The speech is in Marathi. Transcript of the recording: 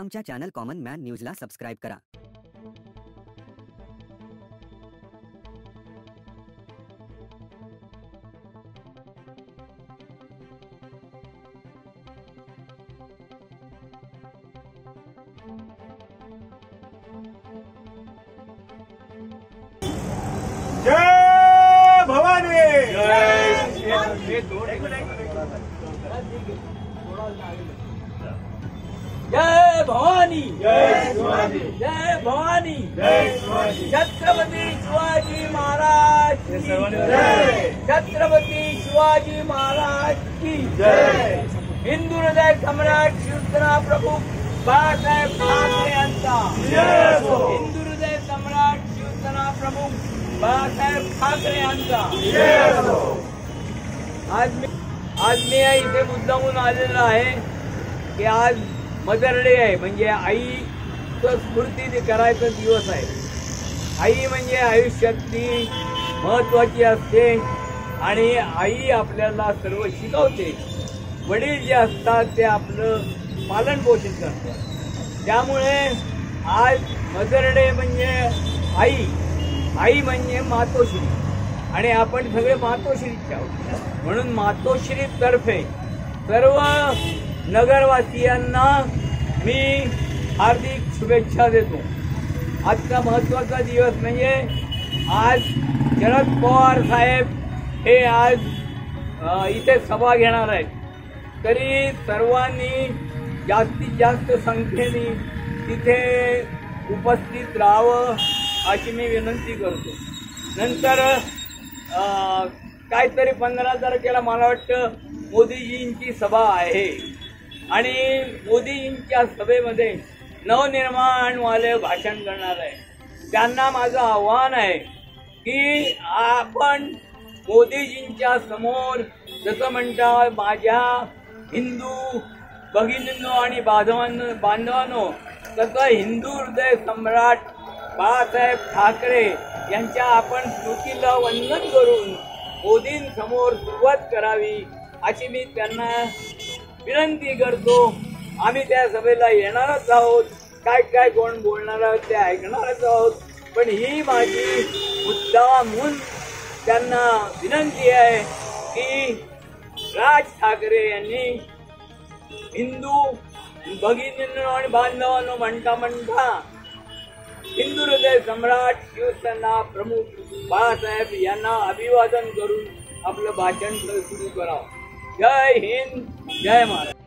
आमच्या चॅनल कॉमन मॅन न्यूजला सबस्क्राइब करा। जय भवानी। जय भवानी। जय शिवाजी। जय भवानी। जय शिवाजी। छत्रपती शिवाजी महाराज की जय। छत्रपती शिवाजी महाराज की जय। हिंदू हृदय सम्राट शिवसेना प्रमुख बाळासाहेब ठाकरे यांचा जय हो। हिंदू हृदय सम्राट शिवसेना प्रमुख बाळासाहेब ठाकरे यांचा जय हो। आज मी इथे मुद्दामून आलेलो आहे की आज मदर डे आहे, म्हणजे आईचं स्मृती करायचा दिवस आहे। आई म्हणजे आयुष्यातली महत्वाची असते आणि आई आपल्याला सर्व शिकवते। वडील जे असतात ते आपलं पालन पोषण करतात। त्यामुळे आज मदर डे म्हणजे आई म्हणजे मातोश्री आणि आपण सगळे मातोश्रीचे आहोत। म्हणून मातोश्री तर्फे सर्व नगरवासियांना मी हार्दिक शुभेच्छा देतो। आजचा महत्त्वाचा दिवस म्हणजे आज शरद पवार साहेब हे आज इथे सभा घेणार आहेत, तरी सर्वांनी जास्तीत जास्त संख्येने तिथे उपस्थित राहावं अशी मी विनंती करतो। नंतर काहीतरी 15 तारखेला मला वाटतं मोदीजींची सभा आहे आणि मोदीजींच्या सभेमध्ये नवनिर्माणवाले भाषण करणार आहे। त्यांना माझं आव्हान आहे की आपण मोदीजींच्या समोर जसं म्हणता माझ्या हिंदू भगिनींनो आणि बांधवांनो तसं हिंदू हृदय सम्राट बाळासाहेब ठाकरे यांच्या आपण स्मृतीला वंदन करून मोदींसमोर सुरुवात करावी अशी मी त्यांना विनंती करतो। आम्ही त्या सभेला येणारच आहोत, काय कोण बोलणार आहोत ते ऐकणारच आहोत, पण ही माझी मुद्दामून त्यांना विनंती आहे की राज ठाकरे यांनी हिंदू भगिनींनो आणि बांधवांनो म्हणता हिंदू हृदय सम्राट शिवसेना प्रमुख बाळासाहेब यांना अभिवादन करून आपलं भाषण सुरू करावं। जय हिंद, जय महाराष्ट्र।